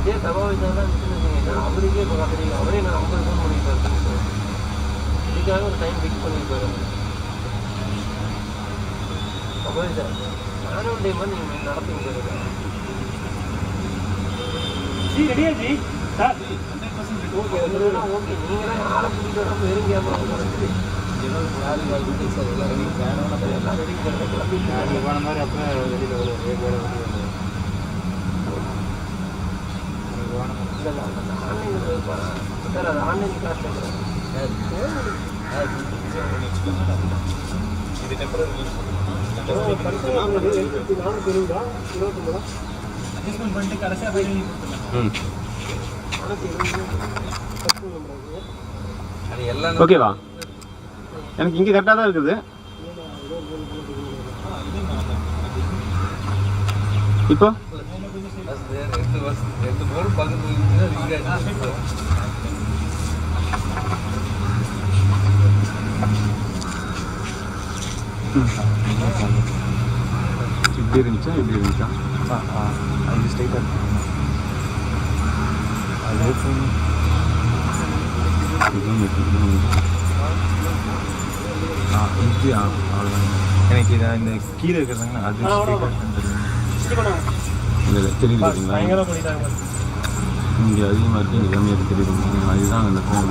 இதே தவா வச்சாதான் அவருக்கே இப்போ பார்த்துறீங்க, அவரே நான் 50 ஃபோன் பண்ணியிருப்பாரு. இதுக்காக ஒரு டைம் ஃபிக்ஸ் பண்ணியிருப்பாரு. அப்போது சார் ஆனுவல் டே மாதிரி நீங்கள் நடத்திங்க சார். ஜி ரெடியா ஜி சார்? Okay okay. நீங்களாம் ஆளை கூட்டிகிட்டு வரப்போ வெறும் கேமரா நடக்குது. சார் எல்லாம் ரெடி எல்லாம் ரெடி கிளம்பி போன மாதிரி அப்போ வெளியில் வேலை ஆன்லைன் சார். அது ஆன்லைன் கிளாஸ் இது டெம்பரரி பண்ணிட்டு கடைசியாக ஓகேவா? எனக்கு இங்கே கரெக்டாக தான் இருக்குது. இப்போ 2 போர்டு பக்கத்து இப்படி இருந்துச்சா இப்படி இருந்துச்சா? அது ஸ்ட்ரைட்டாக இது அவ்வளோதான். எனக்கு இதை இந்த கீழே இருக்கிறதாங்க அது இல்லை தெரியுது பார்த்தீங்களா? இங்கே அதிகமாக இருக்குது, இங்கே கம்மியாக இருக்குது தெரியுது. அதுதான் அந்த ஃபோன்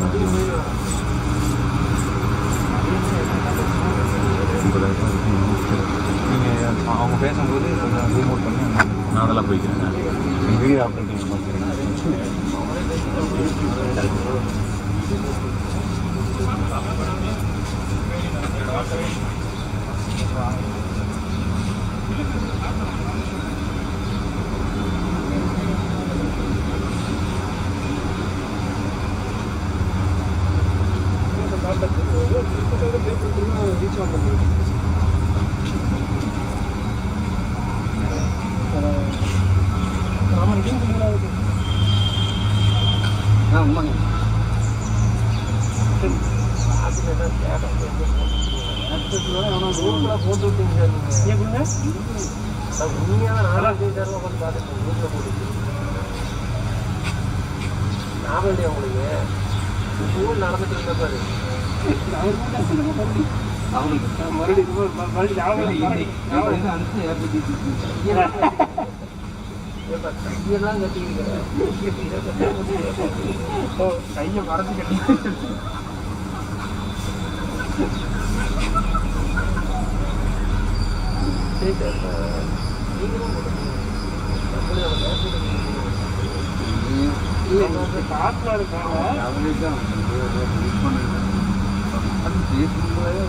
நீங்கள் அவங்க பேசும்போது கொஞ்சம் ரீமோட் பண்ணி நான் அதெல்லாம் போய்க்கிறேன். வீடியோ ஆஃப் பண்ணிட்டு பார்க்குறேன். போட்டு விட்டீங்க சார். உண்மையாக நாலாயிரம் பார்த்து பார்த்துட்டு வீட்டில் போட்டு ஞாபகம் இல்லையா உங்களுக்கு? ஸ்கூல் நடந்துட்டு இருந்த பாரு கையெல்லாம் கட்டிக்கிறேன். கையை மறந்து கட்டி காட்டில் இருக்காங்க. அவருதான் அது பேசும்போதே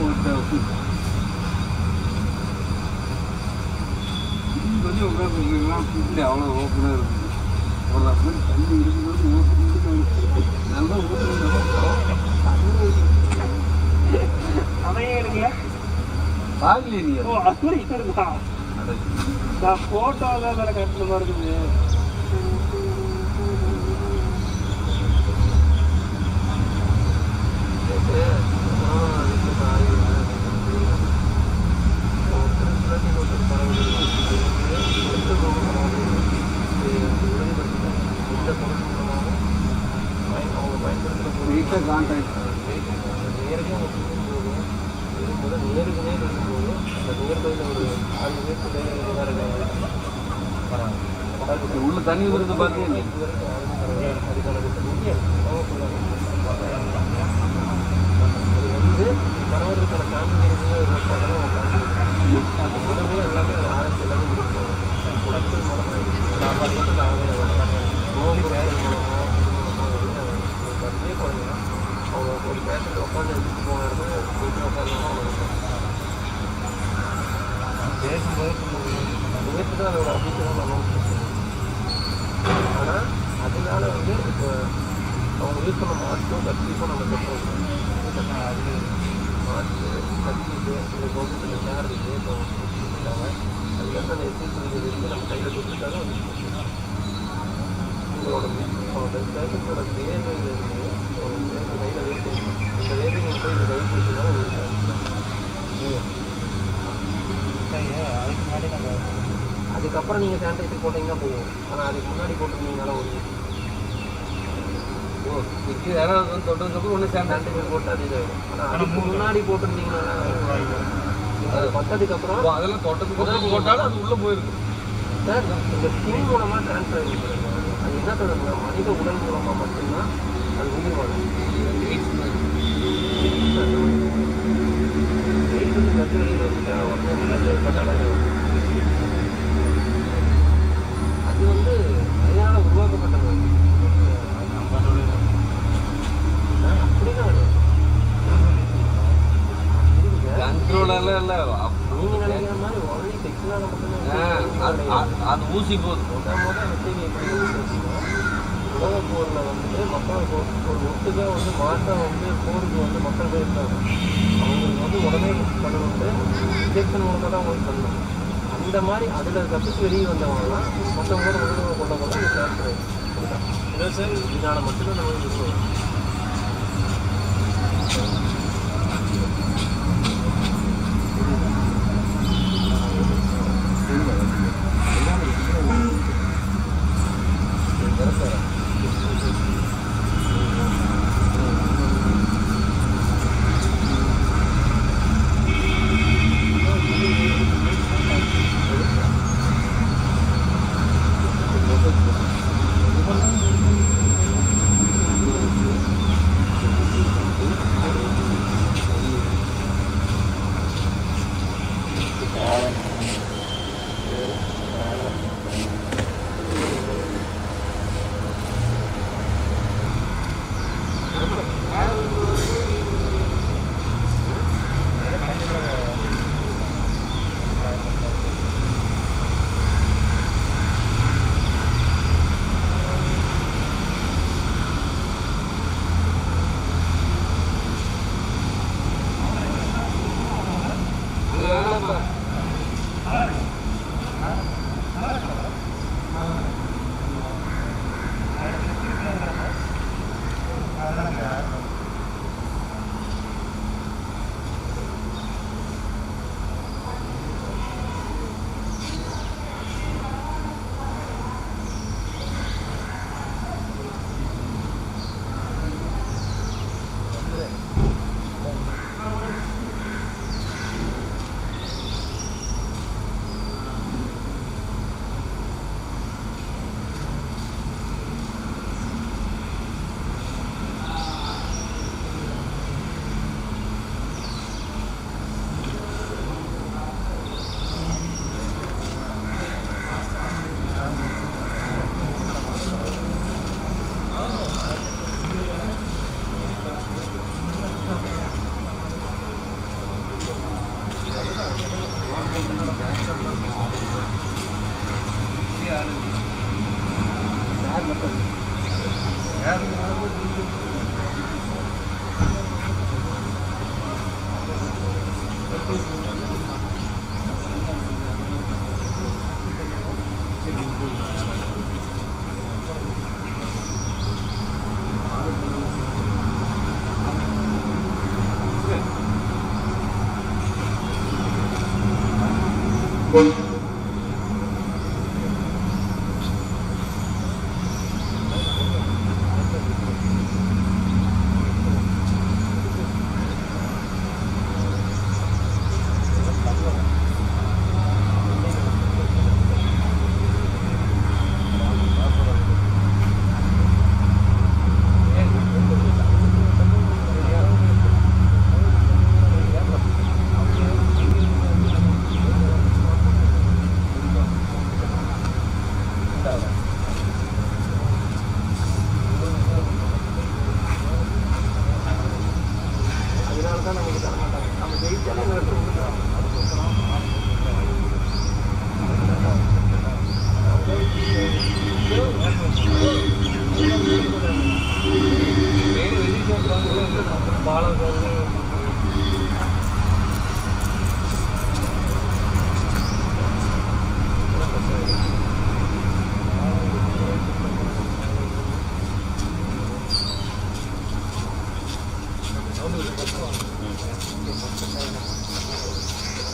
கொஞ்சம் உட்காந்துலாம் கூப்பிட்டு அவ்வளோ ஓப்பனாக இருக்குது. அவ்வளோ மாதிரி தண்ணி இருக்கும்போது நல்லா அதையே எடுக்கல பார்க்கலையே நீ. ஓ அப்படி இருக்கா? நான் ஃபோட்டோவில் வேலை கட்டில் தான் இருக்குது. வீட்டில் கான்டாக்ட் நேருக்கு நேர் இருக்கும்போது அந்த நேர்களில் ஒரு 6 பேருக்கு உள்ள தண்ணி வருது பார்த்தீங்க. அது வந்து பரவதுக்கான காமிக்கிறது எல்லாமே ஆரம்பிச்சு எல்லாமே முடிக்கும். உடற்கல் மூலமாக சாப்பாடு அதே குழந்தைங்க அவங்க ஒரு பேஷண்ட் உட்காந்து எடுத்துட்டு போனாருன்னா வீட்டில் உட்காந்துனா பேசும்போது நேற்று தான் அதோட அபிஷேகம் அனௌன்ஸ் பண்ணுவோம். ஆனால் அதனால வந்து இப்போ அவங்க யூஸ் பண்ண மாஸ்க்கும் கத்திக்கும் நம்ம பெற்றோம். அது மாஸ்க்கு கத்திட்டு இந்த கவர்மெண்ட்டில் சேர் இருக்குது இப்போ கொடுத்துட்டாங்க. அதுக்கப்புறம் அந்த எஸ்எஸ்சி இருந்து நம்ம கையில் கொடுத்துட்டாலும் உங்களோட பேஷண்ட்டோட தேவையிலிருந்து கையில் வேஸ்ட் இந்த வேலை நீங்கள் போய் இந்த கை கொடுத்துதான் அதுக்கப்புறம் நீங்கள் சானிடைசர் போட்டிங்கன்னா போகும். ஆனால் அதுக்கு முன்னாடி போட்டிருந்தீங்கனால ஒரு இங்கே யாராவது வந்து தொட்டதுக்கு ஒன்று சேர்ந்து போட்டு அது இது ஆனால் அதுக்கு முன்னாடி போட்டிருந்தீங்கன்னா அது பட்டதுக்கப்புறம் அதெல்லாம் தொட்டதுக்கு போட்டாலும் அது உள்ளே போயிருக்கும் சார். இந்த ஸ்கின் மூலமாக ட்ரான்ஸ்ஃபர் ஆகிருக்கு. அது என்ன சொல்லுங்க, மனித உடல் மூலமாக மட்டும்தான் அது உயிர் வாழும். கற்று வெளியில் வச்சுட்டா அது வந்து அதனால் உருவாக்கப்பட்டது. அப்படிதான் கண்ட்ரோலால இல்லை நீங்கள் நினைக்கிற மாதிரி ஒன்லி செக்ஷனால மட்டும்தான் அது ஊசி போகுது. உலக போரில் வந்துட்டு மக்கள் ஒரு ஒட்டுக்காக வந்து மாதம் வந்து போருக்கு வந்து மக்கள் போயிருக்காங்க. அவங்களுக்கு வந்து உடனே பண்ணணுன்ட்டு இன்ஜெக்ஷன் மூலமாக தான் அவங்களுக்கு பண்ணணும். அந்த மாதிரி அதில் தப்பிச்சு வெளியே வந்தவங்கலாம் மற்றவங்களோட உணவு கொண்டவங்க தான் ட்ரான்ஸ்ஃபர் ஆகிடும் சார். இதனால் மட்டும்தான் நம்ம சொல்லுவோம்.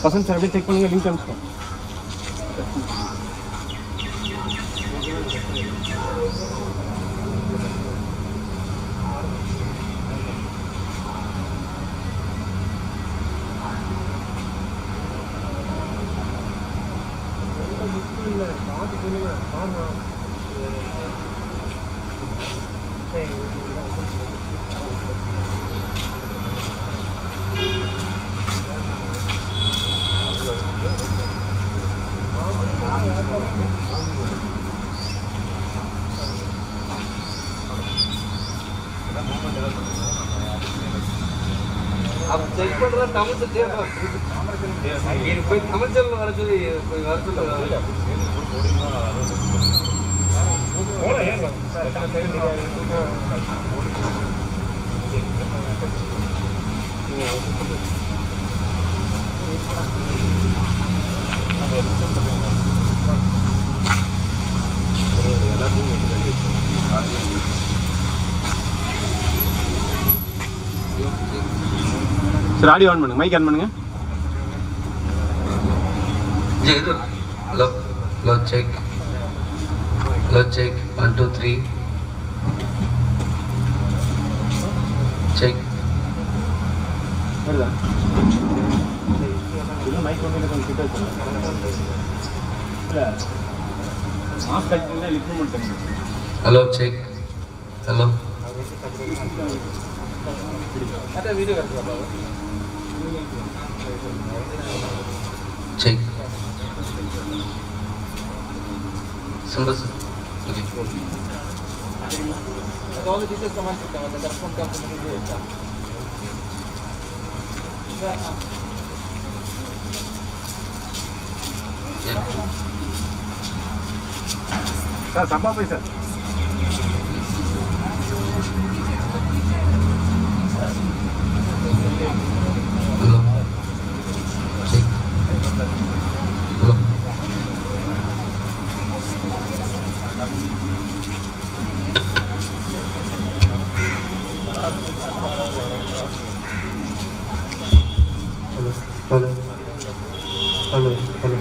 பசங்க சார் அப்படியே செக் பண்ணுங்க, லிங்க் அனுப்பிச்சோம். பார்த்து சொல்லுங்க பாருங்க. அப்போ செக் பண்ணுறதா தமிழ் தேவை போய் தமிழ் செல்வம் வர சொல்லி போய் வர சொல்லி சரி ஆடியோ ஆன் பண்ணுங்க, மைக் ஆன் பண்ணுங்க. Hello hello check, hello check 1 2 3 check. வருதா? இல்லை மைக் வந்து கொஞ்சம் கிட்ட வச்சுருங்க. இல்லை மாஸ்க் கட்டிங்கன்னா லிஃப்ட் பண்ணிட்டேன். Hello check, hello video check. Simple sir. Okay all the details come on the correspond company. Sir சம்பா போய் sir. Hello check, hello hello hello hello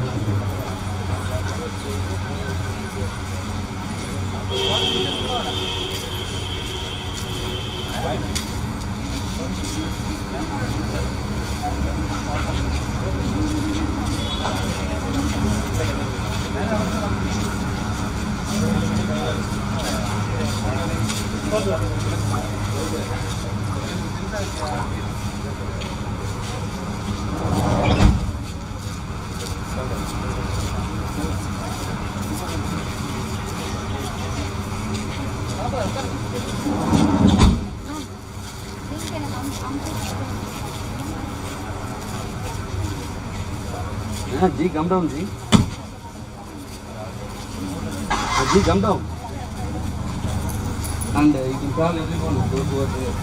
Ji, come down, Ji. Ji, come down. And you can call everyone those who are there.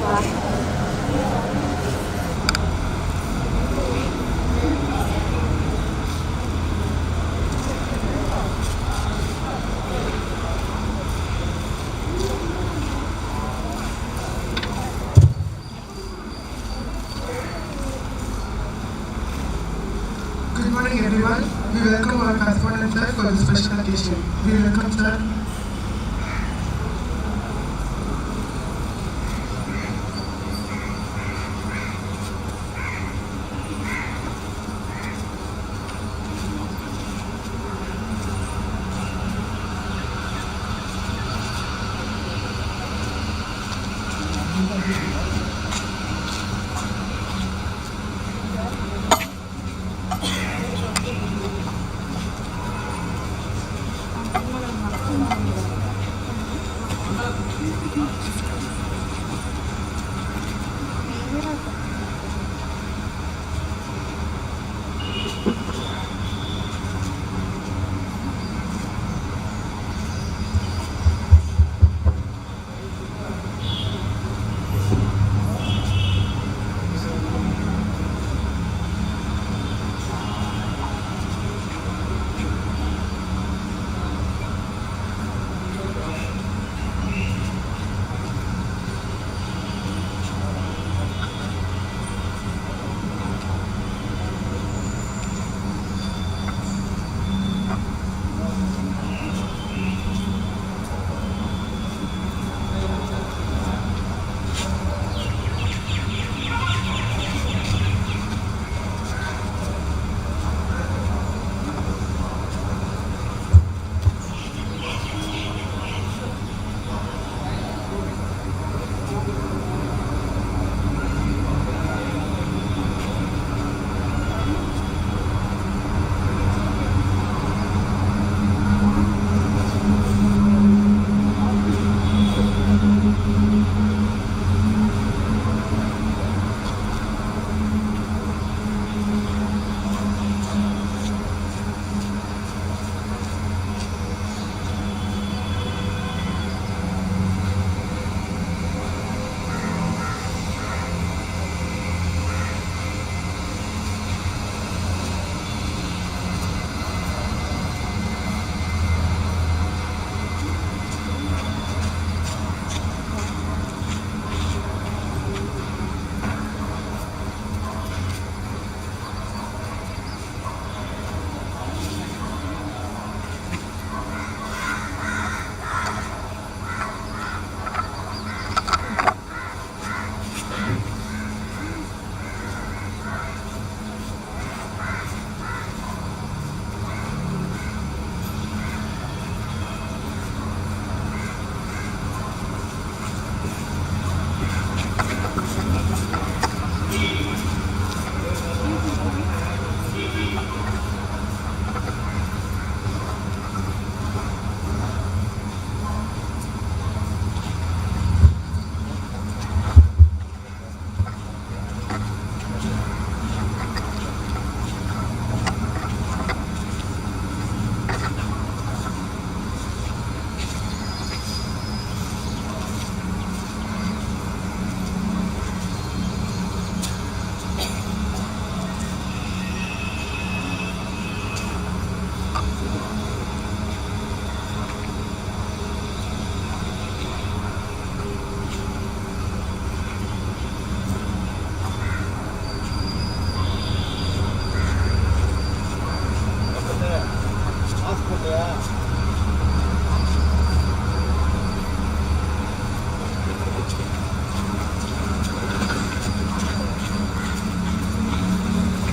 Good morning everyone. We welcome our correspondent sir for this special occasion. We welcome sir.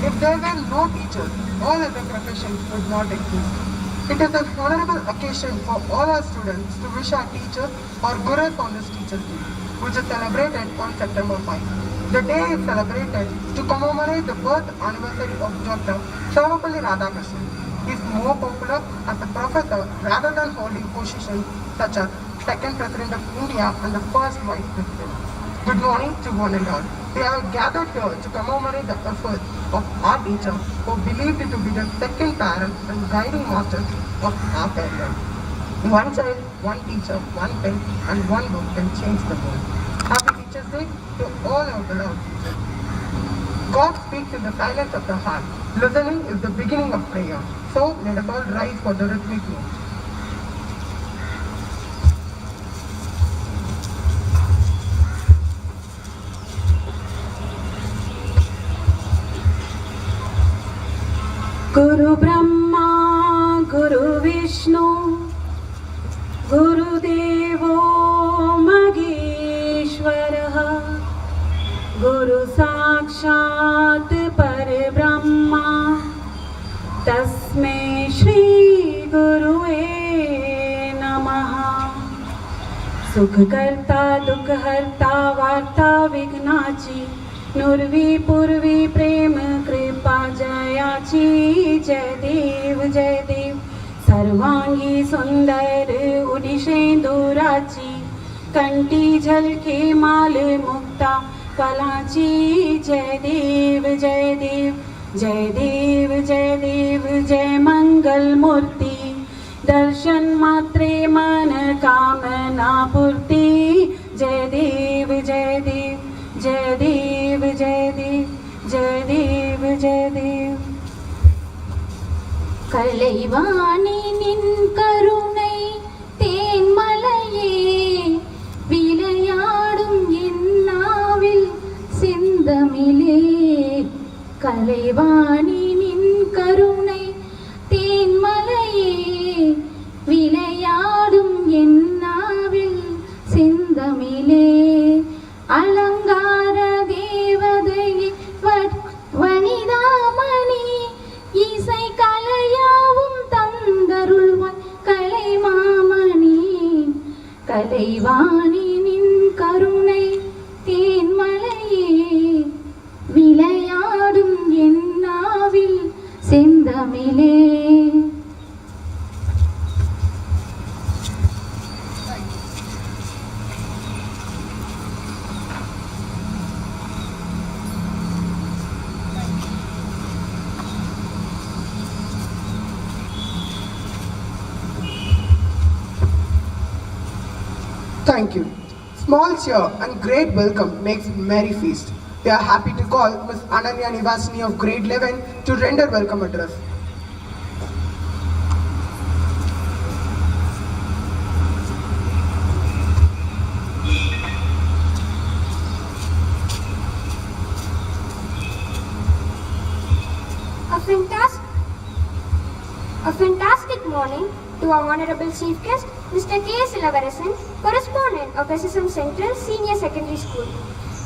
If there were no teachers, all other professions would not exist. It is an honorable occasion for all our students to wish our teachers or Guru Founders Teachers Day, which is celebrated on September 5. The day is celebrated to commemorate the birth anniversary of Dr. Sarvapalli Radhakrishnan. He is more popular as a professor rather than holding positions such as second President of India and the first Vice President. Good morning to one and all. We have gathered here to commemorate the efforts of our teacher who believed it to be the second parent and guiding master of our parents. One child, one teacher, one pen and one book can change the world. Happy Teachers Day. say to all out loud. God speaks in the silence of the heart. Listening is the beginning of prayer. So let us all rise for the rhythmic note. Guru Brahma, Guru Vishnu, Guru Devo Maheshwaraha, Guru Sakshat Parabrahma, Tasmai Shri Gurue Namaha. Sukh Karta, Dukh Harta, Varta Vignachi, Nurvi Purvi Prem Kripa Jayachi, Jai Dev, Sarvangi Sundar Udishendurachi, Kanti Jhalke Mal Mukta Kalachi, Jai Dev, Jai Mangal Murti, Darshan Matre Man Kamana Purti, Jai Dev, Jai Dev. Kalaivani நின் கருணை தேன்மலையே, விளையாடும் என் நாவில் செந்தமிழே. கலைவாணி நின் கருணை தேன்மலையே, விளையாடும் என் நாவில் செந்தமிழே. அலங்கார தேவதையே வனிதாமணி, இசை கலையாவும் தந்தருள்வாய் கலைமாமணி. கலைவாணி நின் கருணை தேன்மலையே, விளையாடும் என் நாவில் செந்தமிழே. Thank you. Small cheer and great welcome makes merry feast. We are happy to call Ms. Ananya Nivasini of grade 11 to render welcome address. A fantastic morning to our Honorable Chief Guest, Mr. K.S. Ilavarasan, Correspondent of SSM Central Senior Secondary School.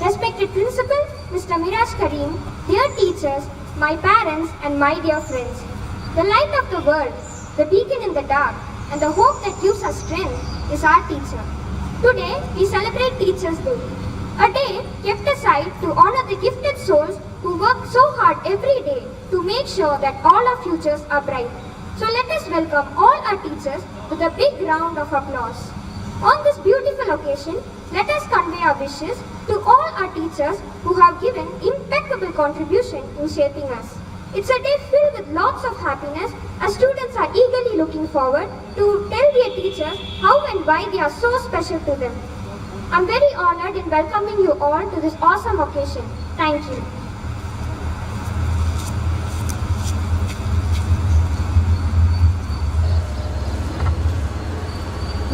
Respected Principal, Mr. Miraj Kareem, dear teachers, my parents and my dear friends. The light of the world, the beacon in the dark, and the hope that gives us strength is our teacher. Today, we celebrate Teachers' Day, a day kept aside to honor the gifted souls who work so hard every day to make sure that all our futures are bright. So let us welcome all our teachers with a big round of applause. On this beautiful occasion, let us convey our wishes to all our teachers who have given impeccable contribution in shaping us. It's a day filled with lots of happiness as students are eagerly looking forward to tell their teachers how and why they are so special to them. I'm very honored in welcoming you all to this awesome occasion. Thank you.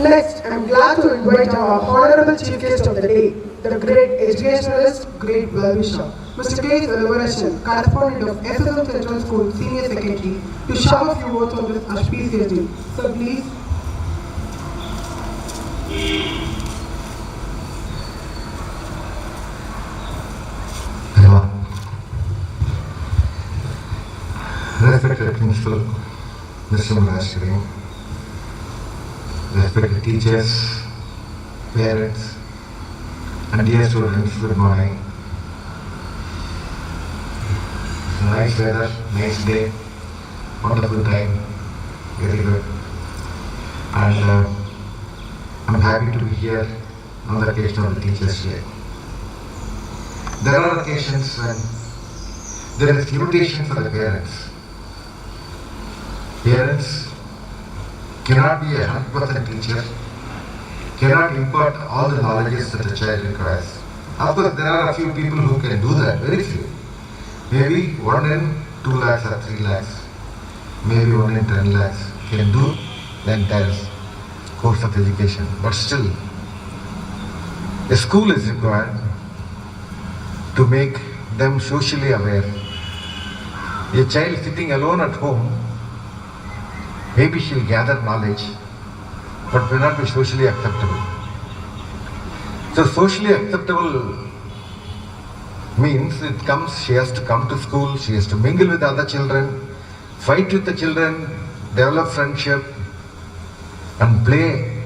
Next, I am glad to invite our Honorable Chief Guest of the day, the great educationalist, great well-wisher, Mr. K.S. Ilavarasan, Correspondent of SSM Central School Senior Secondary, to shower a few words on this auspicious day. So please. Hello. Respected Principal, Mr. Murashiri, respected teachers, parents, and dear students, good morning. Nice weather, nice day, wonderful time, very good. And I'm happy to be here on the occasion of the Teachers' Day. There are occasions when there is limitation for the parents. Parents cannot be a 100% teacher, cannot impart all the knowledges that the child requires. Of course, there are a few people who can do that, very few. Maybe 1 in 2 lakhs or 3 lakhs, maybe 1 in 10 lakhs can do the entire course of education. But still, a school is required to make them socially aware. A child sitting alone at home, maybe she'll gather knowledge, but will not be socially acceptable. So socially acceptable means she has to come to school, she has to mingle with other children, fight with the children, develop friendship, and play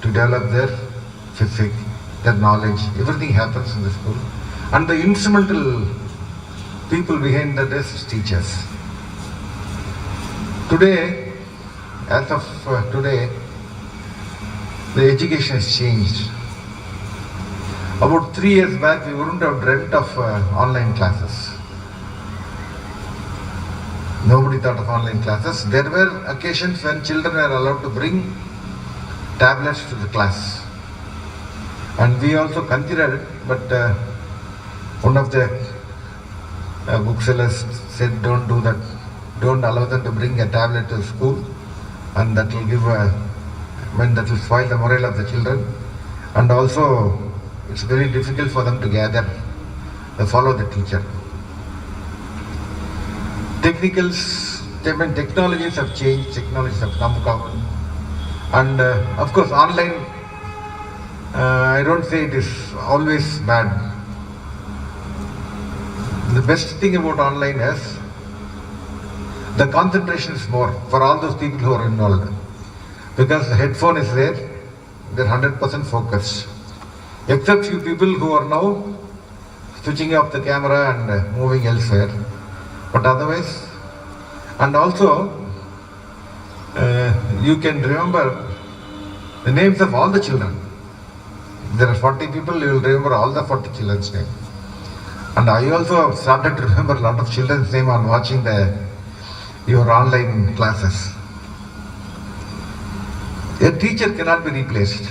to develop their physique, their knowledge. Everything happens in the school. And the instrumental people behind that is teachers. Today, as of today, the education has changed. About 3 years back, we wouldn't have dreamt of online classes. Nobody thought of online classes. There were occasions when children were allowed to bring tablets to the class. And we also considered it, but one of the booksellers said, don't do that. Don't allow them to bring a tablet to school, and that will that will spoil the morale of the children. And also, it's very difficult for them to gather, follow the teacher. Technologies have changed, technologies have come common. And of course, online, I don't say it is always bad. The best thing about online is the concentration is more for all those people who are involved. Because the headphone is there, they're 100% focused. Except few people who are now switching off the camera and moving elsewhere. But otherwise, and also, you can remember the names of all the children. There are 40 people, you will remember all the 40 children's names. And I also have started to remember a lot of children's names on watching your online classes. A teacher cannot be replaced.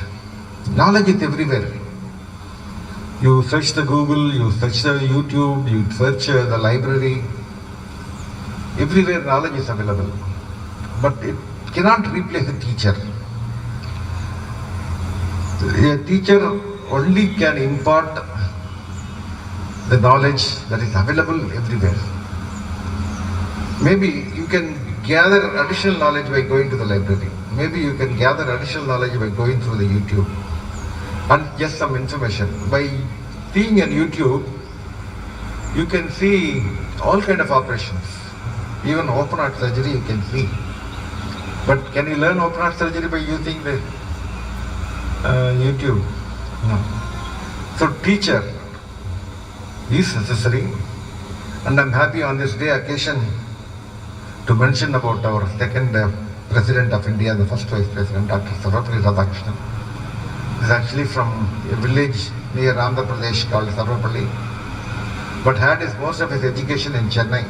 Knowledge is everywhere. You search the Google, you search the YouTube, you search the library. Everywhere knowledge is available. But it cannot replace a teacher. A teacher only can impart the knowledge that is available everywhere. Maybe you can gather additional knowledge by going to the library. Maybe you can gather additional knowledge by going through the YouTube. And just some information. By seeing on YouTube, you can see all kind of operations. Even open heart surgery you can see. But can you learn open heart surgery by using the YouTube? No. So teacher is necessary. And I'm happy on this day occasion to mention about our second President of India, the first Vice President, Dr. Sarvapalli Radhakrishnan. He's actually from a village near Andhra Pradesh called Sarvapalli, but had most of his education in Chennai.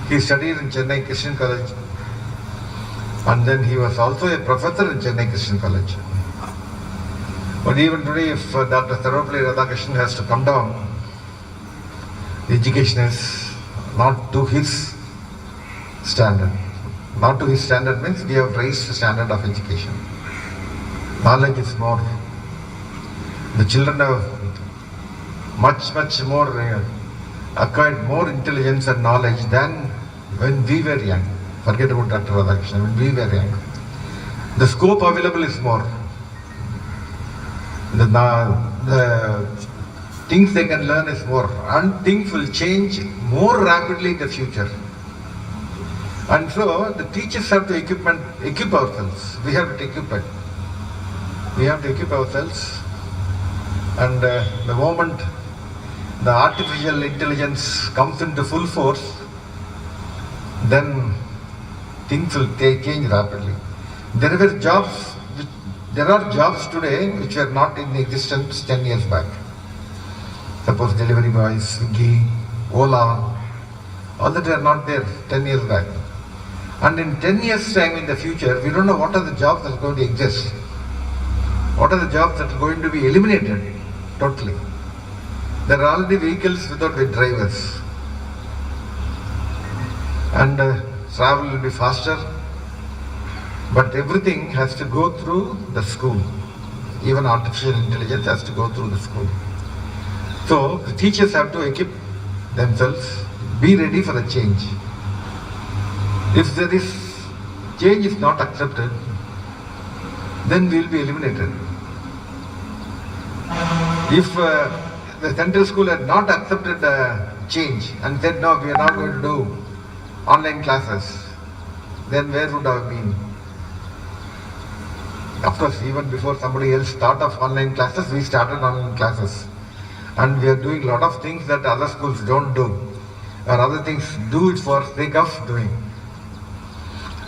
He studied in Chennai Christian College, and then he was also a professor in Chennai Christian College. But even today, if Dr. Sarvapalli Radhakrishnan has to come down, the education is not to his standard. Not to his standard means we have raised the standard of education. Knowledge is more. The children have much more acquired more intelligence and knowledge than when we were young. Forget about Dr. Radhakrishnan, when we were young. The scope available is more. The things they can learn is more, and things will change more rapidly in the future. And so the teachers have to equip ourselves. We have to equip it. We have to equip ourselves. And the moment the artificial intelligence comes into full force, then things will change rapidly. There are jobs today which were not in existence 10 years back. Suppose delivery boys, Swiggy, Ola, all that were not there 10 years back. And in 10 years' time in the future, we don't know what are the jobs that are going to exist. What are the jobs that are going to be eliminated. totally. There are already vehicles without the drivers. And travel will be faster. But everything has to go through the school. Even artificial intelligence has to go through the school. So the teachers have to equip themselves, be ready for the change. If there is change is not accepted, then we will be eliminated. If the central school had not accepted change and said no, we are not going to do online classes, then where would I have been? Of course, even before somebody else thought of online classes, we started online classes. And we are doing a lot of things that other schools don't do. Or other things do it for sake of doing.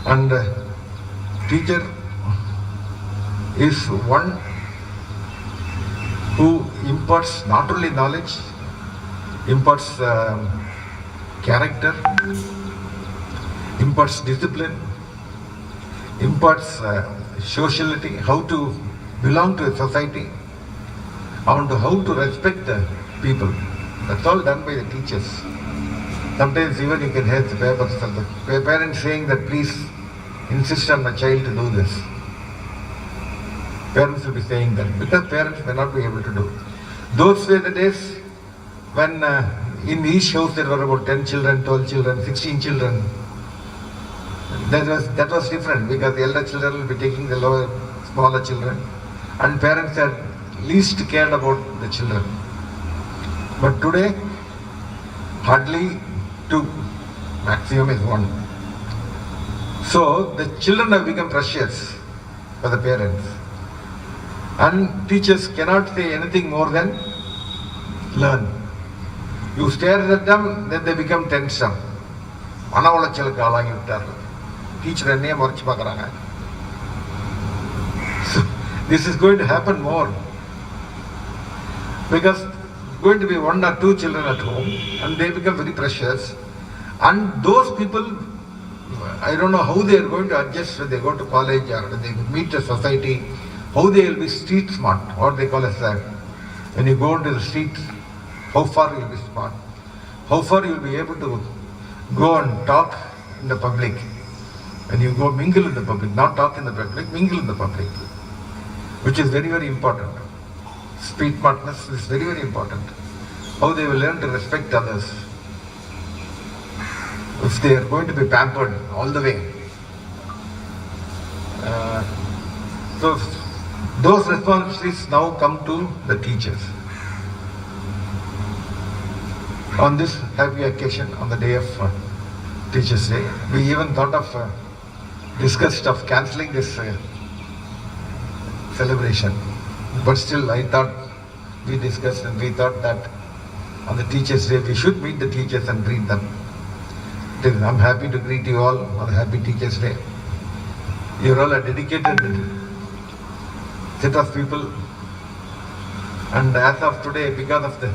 And teacher is one who imparts not only knowledge, imparts character, imparts discipline, imparts sociality, how to belong to a society, and how to respect the people. That's all done by the teachers. Sometimes even you can hear the papers of the parents saying that please insist on my child to do this. Parents will be saying that because parents may not be able to do. Those were the days when in each house there were about 10 children, 12 children, 16 children. That was different because the elder children will be taking the smaller children, and parents had least cared about the children. But today, hardly 2, maximum is 1. So the children have become precious for the parents, and teachers cannot say anything more than learn. You stare at them, then they become tension. Teacher and name. So this is going to happen more because going to be 1 or 2 children at home and they become very precious, and those people, I don't know how they are going to adjust when they go to college or when they meet the society, how they will be street smart, what they call as when you go into the street, how far you will be smart, how far you will be able to go and talk in the public. When you go mingle in the public, not talk in the public, mingle in the public, which is very, very important. Street smartness is very, very important. How they will learn to respect others. If they are going to be pampered all the way. So those responsibilities now come to the teachers. On this happy occasion, on the day of Teachers' Day, we even thought of discussed of cancelling this celebration, but still I thought we discussed and we thought that on the Teachers' Day we should meet the teachers and greet them. I'm happy to greet you all on Happy Teachers' Day. You're all a dedicated set of people, and as of today, because of the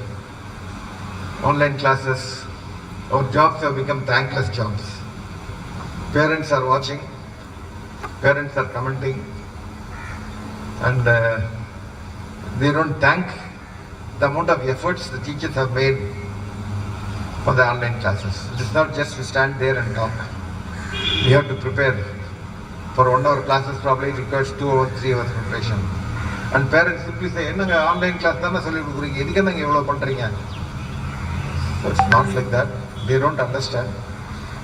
online classes, our jobs have become thankless jobs. Parents are watching, parents are commenting, and they don't thank the amount of efforts the teachers have made for the online classes. It is not just to stand there and talk. We have to prepare. For 1 hour classes probably requires 2 or 3 hours preparation. And parents simply say, online class தானே சொல்லி கொடுக்குறீங்க, எதுக்கு நீங்க இவ்வளவு பண்றீங்க? So it's not like that. They don't understand.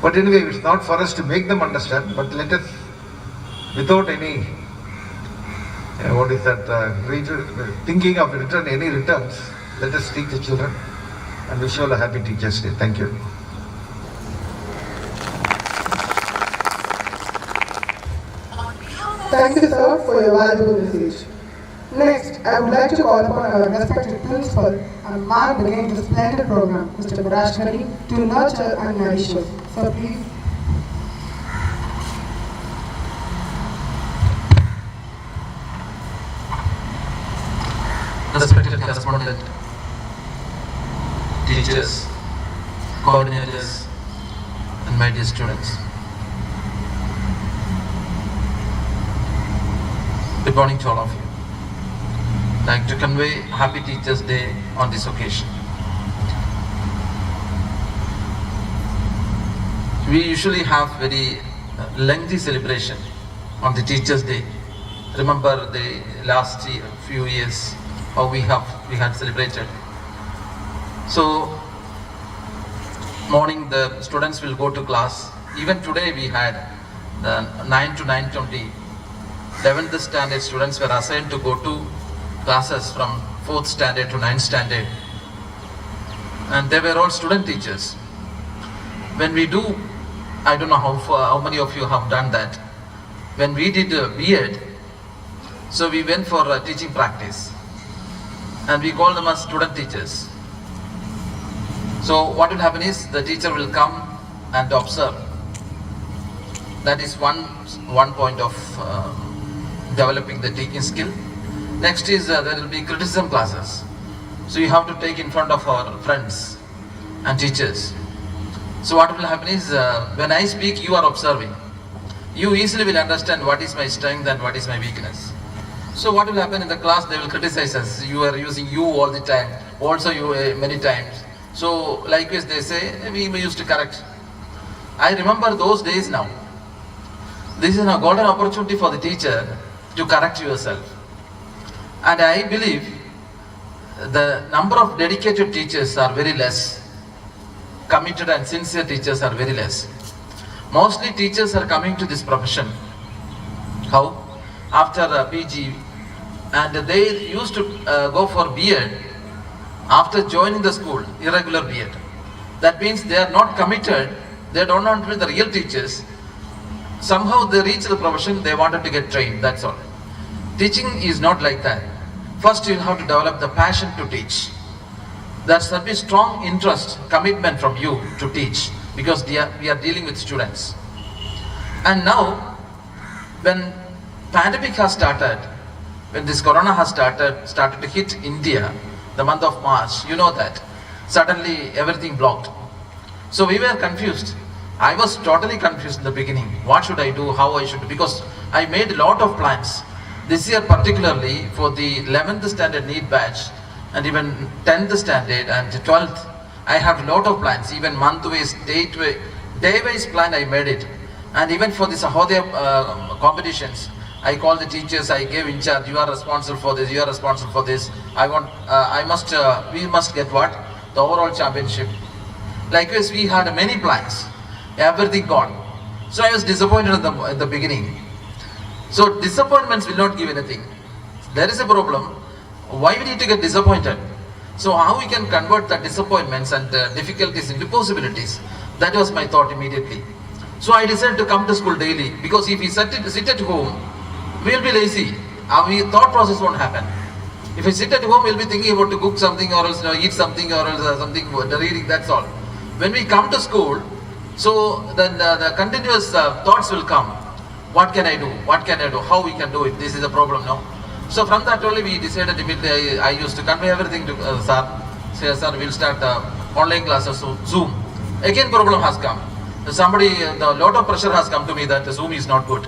But anyway, it's not for us to make them understand, but let us, without any, thinking of any returns, let us teach the children and wish you all a happy Teachers' Day. Thank you. Thank you, sir, for your valuable message. Next, I would like to call upon our respected principal and man behind this splendid program, Mr. Viraj Karim, to nurture and nourish us. Sir, please. Respected correspondent, teachers, coordinators, and my dear students. Good morning to all of you. like to convey Happy Teachers Day on this occasion. We usually have very lengthy celebration on the Teachers Day. Remember the last few years how we had celebrated. So morning the students will go to class. Even today we had the 9 to 9:20. 11th standard students were assigned to go to classes from 4th standard to 9th standard. And they were all student teachers. When we do, I don't know how many of you have done that. When we did B.Ed, so we went for teaching practice. And we call them as student teachers. So what will happen is the teacher will come and observe. That is one point of developing the teaching skill. Next is there will be criticism classes. So you have to take in front of our friends and teachers. So what will happen is when I speak, you are observing. You easily will understand what is my strength and what is my weakness. So what will happen in the class, they will criticize us. You are using you all the time, also you many times. So likewise they say, we used to correct. I remember those days now. This is a golden opportunity for the teacher to correct yourself. And I believe the number of dedicated teachers are very less. Committed and sincere teachers are very less. Mostly teachers are coming to this profession. How? After PG, and they used to go for B.Ed after joining the school, irregular B.Ed. That means they are not committed, they don't want to be the real teachers. Somehow they reach the profession, they wanted to get trained, that's all. Teaching is not like that. First you have to develop the passion to teach. There should be strong interest, commitment from you to teach, because we are dealing with students. And now, when pandemic has started, when this corona has started to hit India, the month of March, you know that, suddenly everything blocked. So we were confused. I was totally confused in the beginning. What should I do, how I should do, because I made a lot of plans. This year particularly for the 11th standard NEET batch and even 10th standard and 12th, I have a lot of plans, even month-wise, day-wise plan I made it. And even for the Sahodaya competitions, I called the teachers, I gave in charge, you are responsible for this, you are responsible for this. We must get what? The overall championship. Likewise, we had many plans, everything gone. So I was disappointed in the beginning. So disappointments will not give anything. There is a problem. Why we need to get disappointed? So how we can convert the disappointments and difficulties into possibilities? That was my thought immediately. So I decided to come to school daily, because if we sit at home, we will be lazy. Our thought process won't happen. If we sit at home, we will be thinking about to cook something or else eat something or else something, reading, that's all. When we come to school, so then the continuous thoughts will come. What can I do? What can I do? How we can do it? This is a problem now. So from that only we decided immediately, I used to convey everything to sir. Say, sir, we'll start online classes, so Zoom. Again problem has come. A lot of pressure has come to me that Zoom is not good.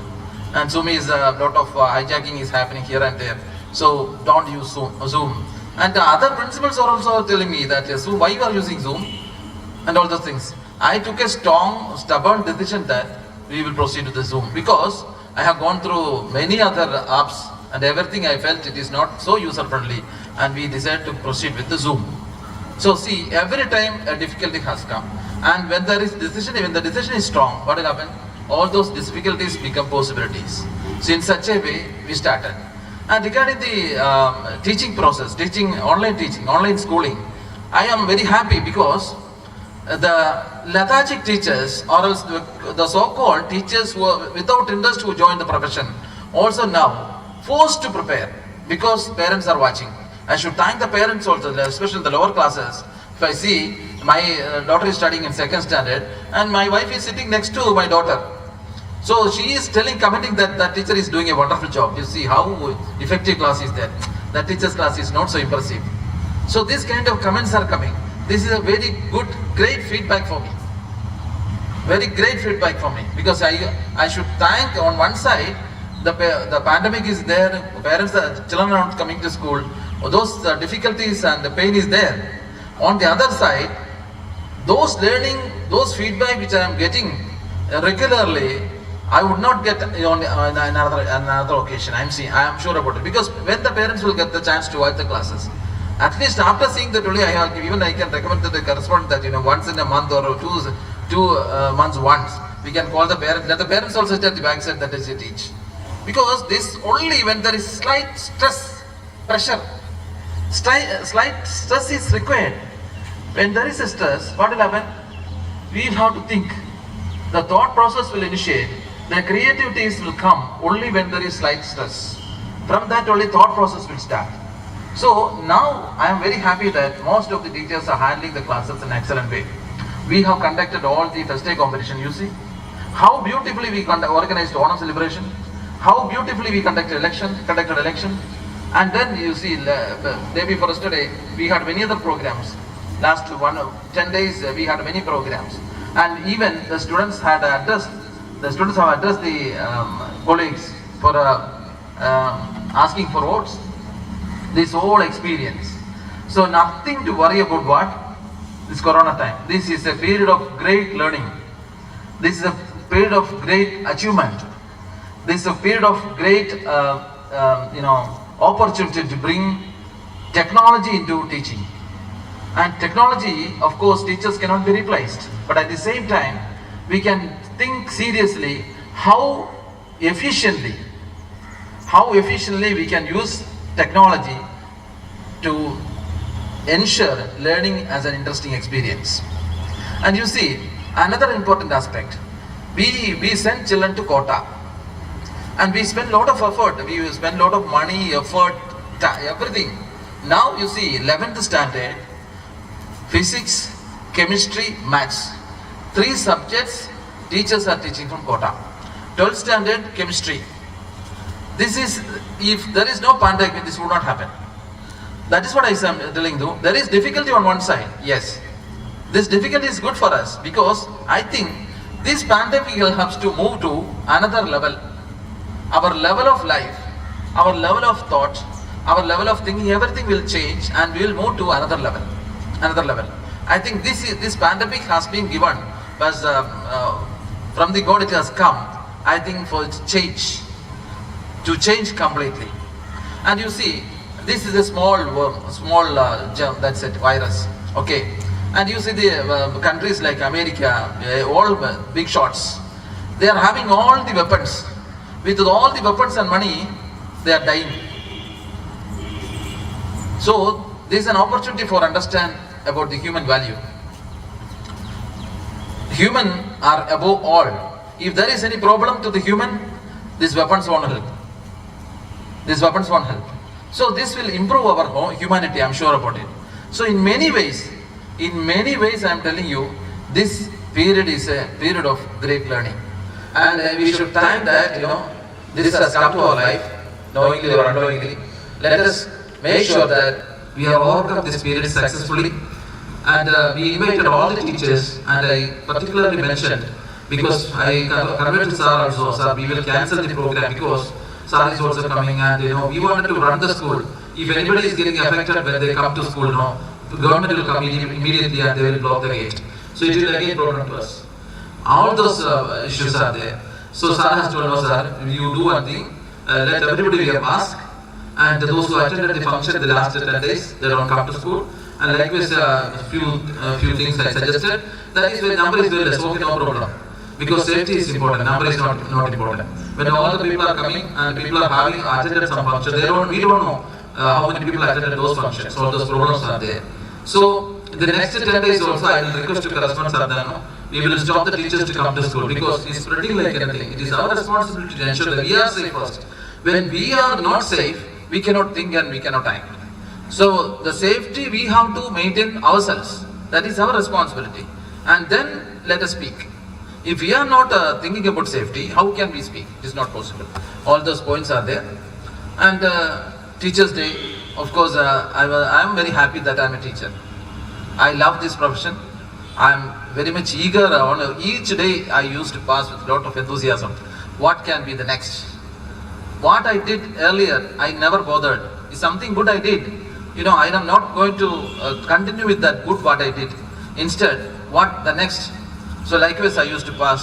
And Zoom is a lot of hijacking is happening here and there. So don't use Zoom. And the other principals are also telling me that Zoom, why you are using Zoom? And all those things. I took a strong, stubborn decision that we will proceed to the Zoom, because I have gone through many other apps and everything. I felt it is not so user friendly, and we decided to proceed with the Zoom. So see, every time a difficulty has come, and when there is decision, even the decision is strong, what will happen? All those difficulties become possibilities. So in such a way, we started. And regarding the teaching process, online schooling, I am very happy, because the lethargic teachers, or else the so-called teachers who are without interest who join the profession, also now forced to prepare, because parents are watching. I should thank the parents also, especially the lower classes. If I see my daughter is studying in 2nd standard and my wife is sitting next to my daughter. So she is commenting that that teacher is doing a wonderful job. You see how effective class is there. That teacher's class is not so impressive. So this kind of comments are coming. This is a very good, great feedback for me. Very great feedback for me, because I should thank on one side, the pandemic is there, children are not coming to school, those difficulties and the pain is there. On the other side, those learning, those feedback which I am getting regularly, I would not get on another occasion. I am sure about it, because when the parents will get the chance to watch the classes, at least after seeing that only I can recommend to the correspondent that once in a month or two months once we can call the parents. Let the parents also sit at the back side that is teach, because this only when there is slight stress, pressure, slight stress is required. When there is a stress, what will happen? We have to think. The thought process will initiate. The creativities will come only when there is slight stress. From that only thought process will start. So now I am very happy that most of the teachers are handling the classes in an excellent way. We have conducted all the first day competition. You see how beautifully we organized Onam celebration, how beautifully we conducted election, and then you see the day before yesterday we had many other programs. Last 10 days we had many programs, and even the students have addressed the colleagues for asking for votes. This whole experience. So nothing to worry about what? This Corona time. This is a period of great learning. This is a period of great achievement. This is a period of great opportunity to bring technology into teaching. And technology, of course, teachers cannot be replaced. But at the same time, we can think seriously how efficiently we can use technology to ensure learning as an interesting experience. And you see, another important aspect, we send children to Kota, and we spend a lot of effort, we spend a lot of money, effort, everything. Now you see, 11th standard, physics, chemistry, maths, 3 subjects teachers are teaching from Kota. 12th standard, chemistry. This is, if there is no pandemic, this would not happen. That is what I am telling you. There is difficulty on one side, yes. This difficulty is good for us, because I think this pandemic will have to move to another level. Our level of life, our level of thought, our level of thinking, everything will change, and we will move to another level. I think this pandemic has been given as from the God it has come. I think for change, to change completely. And you see, this is a small germ, that's it, virus. Okay. And you see the countries like America, all big shots, they are having all the weapons. With all the weapons and money, they are dying. So this is an opportunity for understand about the human value. Human are above all. If there is any problem to the human, these weapons won't help. So this will improve our humanity, I am sure about it. So in many ways I am telling you, this period is a period of great learning. And we should thank that, this has come to our life, knowingly or unknowingly. Let us make sure that we have overcome this period successfully. And we invited all the teachers, and I particularly mentioned, because I conveyed to Sir also, Sir, we will cancel the program because Sir is also coming, and we wanted to run the school. If anybody is getting affected when they come to school, the government will come immediately and they will block the gate. So it will again brought to us. All those issues are there. So Sir has told us, Sir, you do one thing, let everybody wear a mask, and those who attended the function the last 10 days, they don't come to school. And likewise, a few things I suggested. That is where number is very less. Okay, no problem. Because safety is important. Number is not important. When all the people are coming and people are having attended some function, we don't know how many people attended those functions. So those problems are there. So the next 10 days also, I will request to correspond Sardano. We will stop the teachers to come to school, because it's spreading like anything. It is our responsibility to ensure that we are safe first. When we are not safe, we cannot think and we cannot act. So the safety we have to maintain ourselves. That is our responsibility. And then let us speak. If we are not thinking about safety, how can we speak? It is not possible. All those points are there. And Teachers' Day, of course, I am very happy that I am a teacher. I love this profession. I am very much eager on each day I used to pass with a lot of enthusiasm. What can be the next? What I did earlier, I never bothered. If something good I did, I am not going to continue with that good what I did. Instead, what the next? So likewise I used to pass.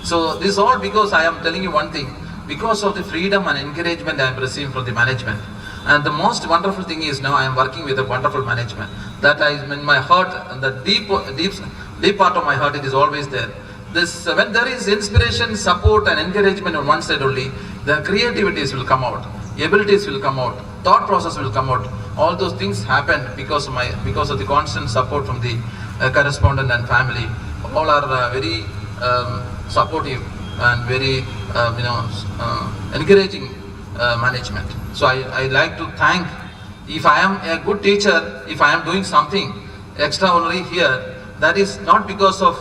So this all because I am telling you one thing, because of the freedom and encouragement I am receiving from the management. And the most wonderful thing is now I am working with a wonderful management. That I in my heart, and the deep part of my heart, it is always there. This when there is inspiration, support and encouragement on one side only, the creativities will come out, abilities will come out, thought process will come out. All those things happen because of the constant support from the correspondent and family. All are very supportive and very encouraging management. So I like to thank, if I am a good teacher, if I am doing something extraordinary here, that is not because of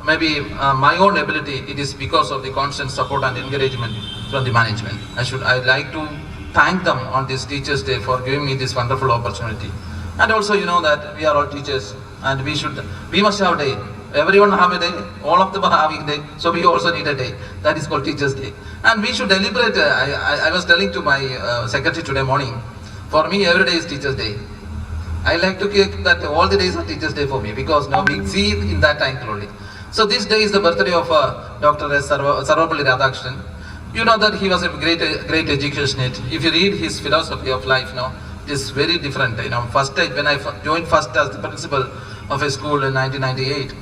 maybe my own ability, it is because of the constant support and encouragement from the management. I like to thank them on this Teachers' Day for giving me this wonderful opportunity. And also that we are all teachers and we must have a day. Everyone have a day, all of them are having a day, so we also need a day. That is called Teachers' Day. And we should deliberate. I was telling to my secretary today morning, for me every day is Teachers' Day. I like to keep that all the days are Teachers' Day for me, because now we see in that time only. So this day is the birthday of Dr. S. Sarvapalli Radhakrishnan. You know that he was a great educationist. If you read his philosophy of life now, it is very different. First time when I joined first as the principal of a school in 1998,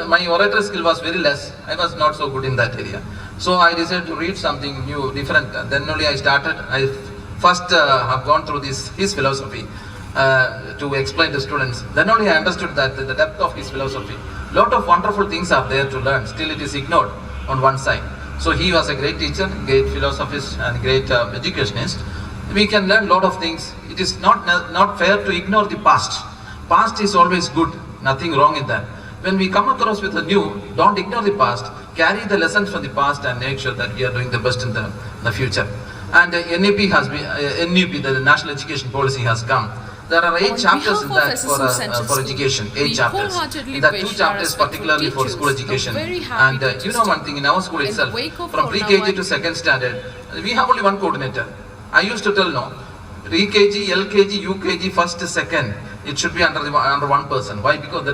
my oratory skill was very less. I was not so good in that area. So I decided to read something new, different. Then only I started. I first have gone through his philosophy to explain to students. Then only I understood that the depth of his philosophy. Lot of wonderful things are there to learn. Still it is ignored on one side. So he was a great teacher, great philosophist and great educationist. We can learn lot of things. It is not fair to ignore the past. Past is always good. Nothing wrong in that. When we come across with the new, don't ignore the past. Carry the lessons from the past and make sure that we are doing the best in the future. And NEP has been, NEP, the National Education Policy has come. There are 8 chapters in that for education. 8 chapters. There are 2 chapters particularly for school education. And one thing in our school itself, from pre-KG to 2nd standard, we have only one coordinator. I used to tell no, pre-KG, LKG, UKG, 1st, 2nd, it should be under one person. Why? Because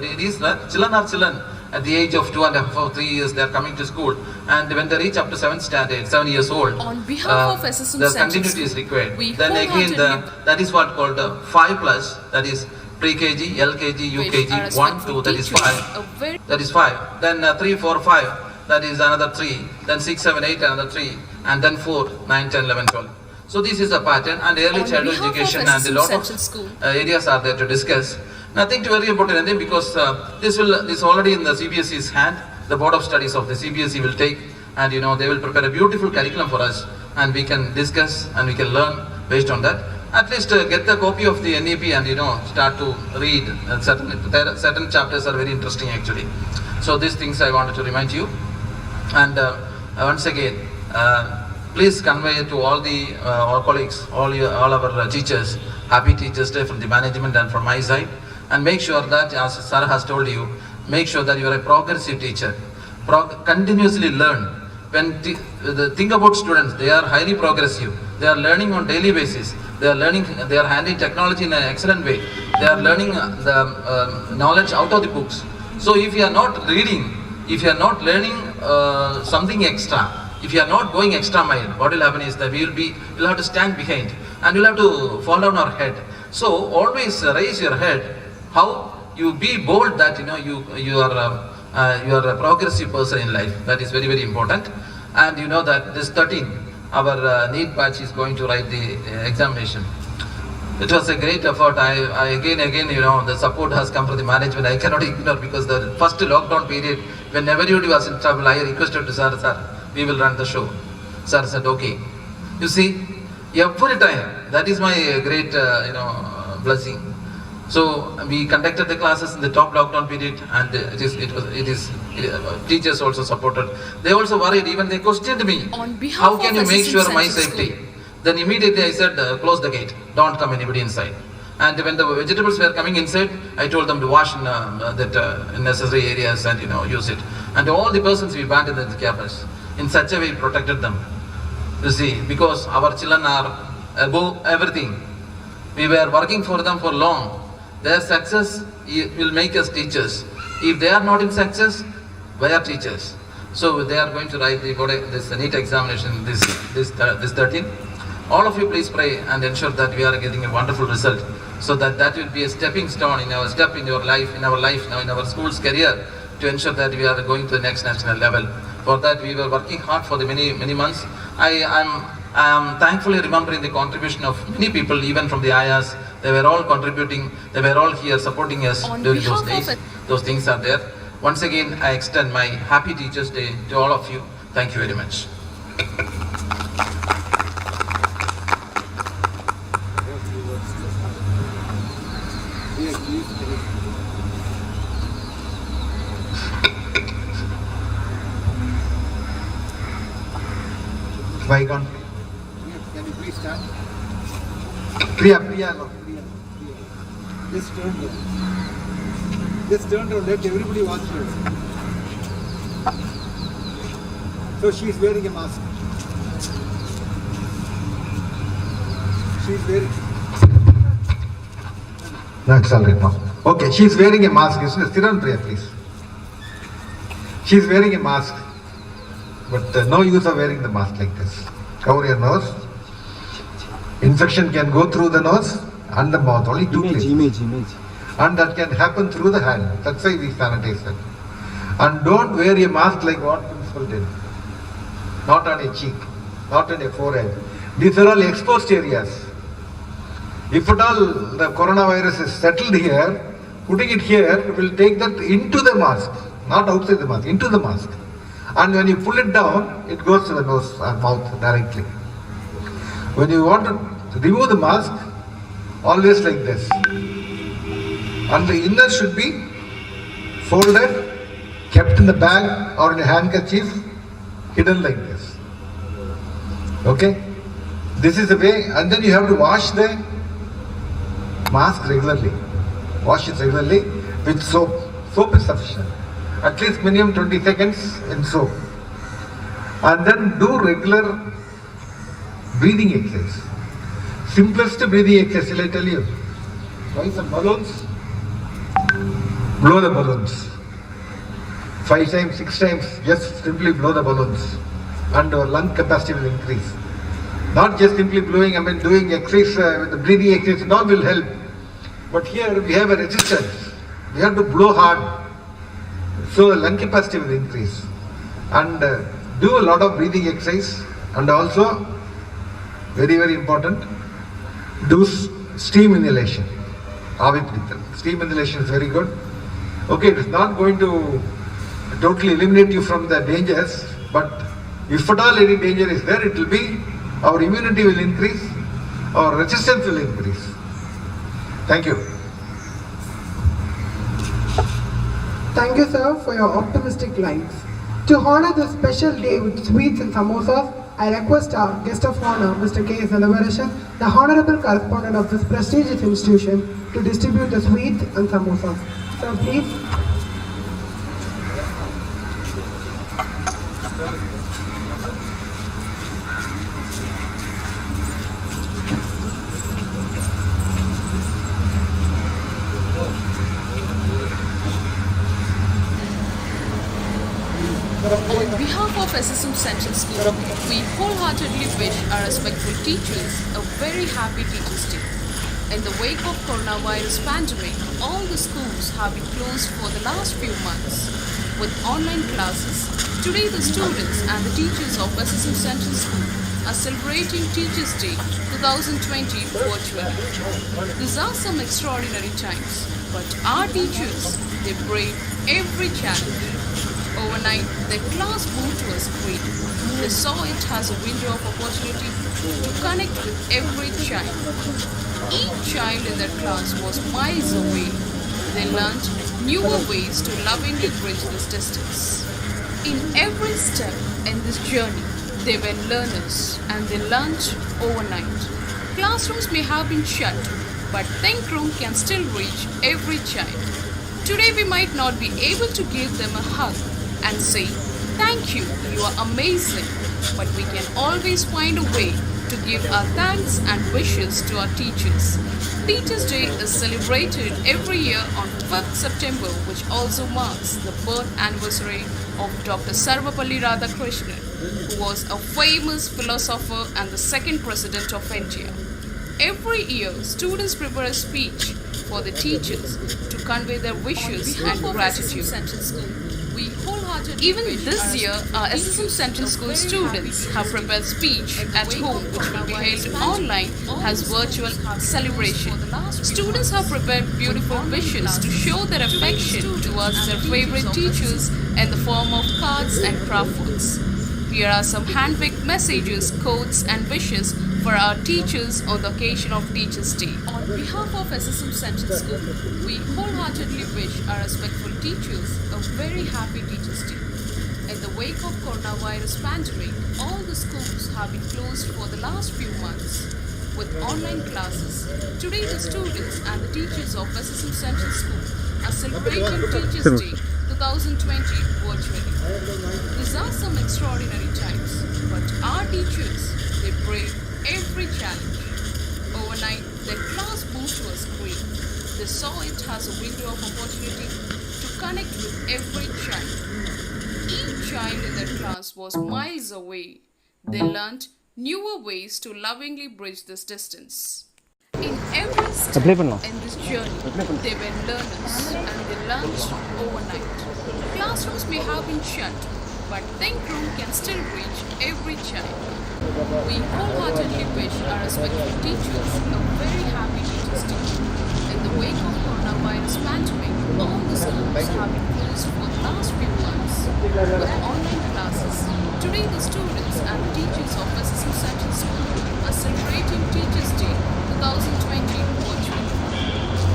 children are children. At the age of 2.5 or 3 years, they are coming to school, and when they reach up to 7th standard, 7 years old, on behalf of SSM the continuity is required. Then again, that is what called 5+, that is pre-KG, LKG, UKG, 1, 2, that is 5. That is 5. Then 3, 4, 5, that is another 3. Then 6, 7, 8, another 3, and then 4, 9, 10, 11, 12. So this is a pattern, and early childhood education and a lot of areas are there to discuss. Nothing to worry about anything, because this already in the CBSE's hand. The Board of Studies of the CBSE will take, and they will prepare a beautiful curriculum for us, and we can discuss and we can learn based on that. At least get the copy of the NEP and start to read. Certain chapters are very interesting actually. So these things I wanted to remind you. And once again, please convey to all our colleagues, all our teachers, happy Teachers' Day from the management and from my side. And make sure that, as Sir has told you, make sure that you are a progressive teacher. Continuously learn. When think about students, they are highly progressive. They are learning on daily basis. They are handling technology in an excellent way. They are learning the knowledge out of the books. So if you are not reading, if you are not learning something extra, if you are not going extra mile, what will happen is that you'll have to stand behind and you'll have to fall down our head. So always raise your head. How you be bold that you are a progressive person in life. That is very, very important. And that this 13, our NEET batch is going to write the examination. It was a great effort. I again, the support has come from the management. I cannot ignore, because the first lockdown period, when everybody was in trouble, I requested to Sir, we will run the show. Sir said, okay. You see, every time, that is my great, blessing. So we conducted the classes in the top lockdown period, and teachers also supported. They also worried, even they questioned me, how can you make sure my safety? Then immediately I said, close the gate, don't come anybody inside. And when the vegetables were coming inside, I told them to wash in necessary areas and use it. And all the persons we banned in the campus. In such a way we protected them. You see, because our children are above everything. We were working for them for long. Their success will make us teachers. If they are not in success, we are teachers. So they are going to write this NEET examination this 13. All of you please pray and ensure that we are getting a wonderful result, so that will be a stepping stone in our step in your life, in our life now, in our school's career, to ensure that we are going to the next national level. For that we were working hard for the many months. I am thankfully remembering the contribution of many people, even from the IAS. They were all contributing, they were all here supporting us during those days. Those things are there. Once again, I extend my happy Teachers' Day to all of you. Thank you very much. Bygone. Can you please stand? Priya. Just turn there. Just turn around, let everybody watch her. So she is wearing a mask. She is wearing. No, it's all right now. Okay, she's wearing a mask. Sit down, Priya, please. She's wearing a mask. But no use of wearing the mask like this. Cover your nose. Infection can go through the nose and the mouth. Only two places. Image. And that can happen through the hand. That's why we sanitize it. And don't wear a mask like what principal did. Not on a cheek, not on a forehead. These are all exposed areas. If at all the coronavirus is settled here, putting it here will take that into the mask, not outside the mask, into the mask. And when you pull it down, it goes to the nose or mouth directly. When you want to remove the mask, always like this. And the inner should be folded, kept in the bag or in a handkerchief, hidden like this. Okay? This is the way, and then you have to wash the mask regularly. Wash it regularly with soap. Soap is sufficient. At least minimum 20 seconds in soap. And then do regular breathing exercise. Simplest breathing exercise, will I tell you? Try some balloons. Blow the balloons. 5 times, 6 times, just simply blow the balloons. And our lung capacity will increase. Not just simply blowing, doing exercise, with the breathing exercise, it all will help. But here we have a resistance. We have to blow hard. So the lung capacity will increase. And do a lot of breathing exercise. And also, very, very important, do steam inhalation. Steam inhalation is very good. Okay, it is not going to totally eliminate you from the dangers, but if at all any danger is there, it will be, our immunity will increase, our resistance will increase. Thank you. Thank you, sir, for your optimistic lines. To honor this special day with sweets and samosas, I request our guest of honor, Mr. K. Celebration, the honorable correspondent of this prestigious institution, to distribute the sweets and samosas. Sir, please. On behalf of SSM Central School, we wholeheartedly wish our respectful teachers a very happy Teachers' Day. In the wake of coronavirus pandemic, all the schools have been closed for the last few months. With online classes, today the students and the teachers of SSM Central School are celebrating Teachers' Day 2020 virtually. These are some extraordinary times, but our teachers, they brave every challenge. Overnight, their class moved to a screen. They saw it as a window of opportunity to connect with every child. Each child in their class was miles away. They learned newer ways to lovingly bridge this distance. In every step in this journey, they were learners and they learned overnight. Classrooms may have been shut, but Think Room can still reach every child. Today we might not be able to give them a hug and say, "Thank you, you are amazing," but we can always find a way to give our thanks and wishes to our teachers. Teachers' Day is celebrated every year on 5th September, which also marks the birth anniversary of Dr. Sarvapalli Radhakrishnan, who was a famous philosopher and the second president of India. Every year, students prepare a speech for the teachers to convey their wishes and gratitude. We wholeheartedly Even this year, our SSM Central School students have prepared speech at home, which will be held online as virtual celebration. Students have prepared beautiful wishes to show their affection towards their favorite teachers in the form of cards and craft works. Here are some handpicked messages, quotes, and wishes for our teachers on the occasion of Teachers' Day. On behalf of SSM Central School, we wholeheartedly wish our respectful teachers a very happy Teachers' Day. In the wake of coronavirus pandemic, all the schools have been closed for the last few months. With online classes, today the students and the teachers of SSM Central School are celebrating Teachers' Day 2020 virtually. These are some extraordinary times, but our teachers, they brave every challenge. Overnight, their class moved to a screen. They saw it as a window of opportunity to connect with every child. Each child in their class was miles away. They learned newer ways to lovingly bridge this distance. In every step in this journey, they were learners and they learned overnight. Classrooms may have been shut, but Think Room can still reach every child. We wholeheartedly wish our respectful teachers a very happy Teachers' Day. In the wake of coronavirus pandemic, all the schools have been closed for the last few months. With online classes, today the students and the teachers of SSM Central School are celebrating Teachers' Day 2020 virtually.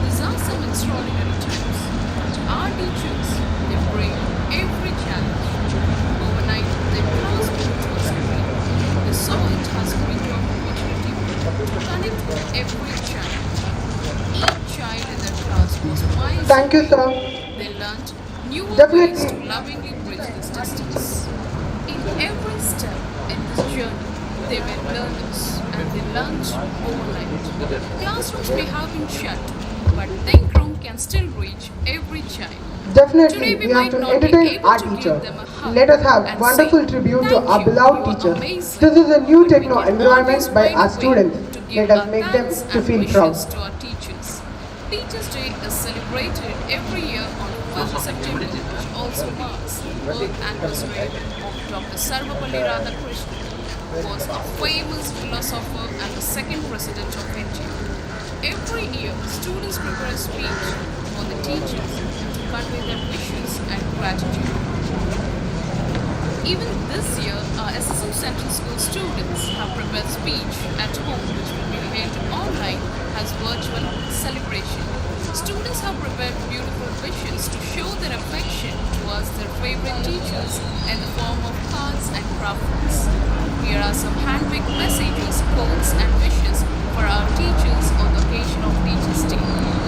These are some extraordinary times. Our teachers, they brave every challenge. Overnight, they crossed into a screen. They saw it as a window of opportunity to connect with every child. Each child in their class was miles Thank you, away. sir. They learned newer Definitely. ways to lovingly bridge this distance. In every step in this journey, they were learners and they learned overnight. Classrooms may have been shut, but Think Room can still reach every child. Definitely, Today we have might to not be entertain able our to give teacher. them a hug Let us have and wonderful say, tribute to "Thank our you, beloved you are teachers. amazing." This is a new But we techno can environment always by find our a way students. to give Let us our make them thanks to and feel wishes proud. to our teachers. Teachers' Day is celebrated every year on 1st September, which also marks the birth anniversary of Dr. Sarvapalli Radhakrishnan, who was a famous philosopher and the second president of India. Every year, students prepare a speech for the teachers to convey their wishes and gratitude. Even this year, our SSM Central School students have prepared speech at home, which will be held online as virtual celebration. Students have prepared beautiful wishes to show their affection towards their favorite teachers in the form of cards and craft works. Here are some handpicked messages, quotes, and wishes for our teachers on the occasion of Teachers' Day.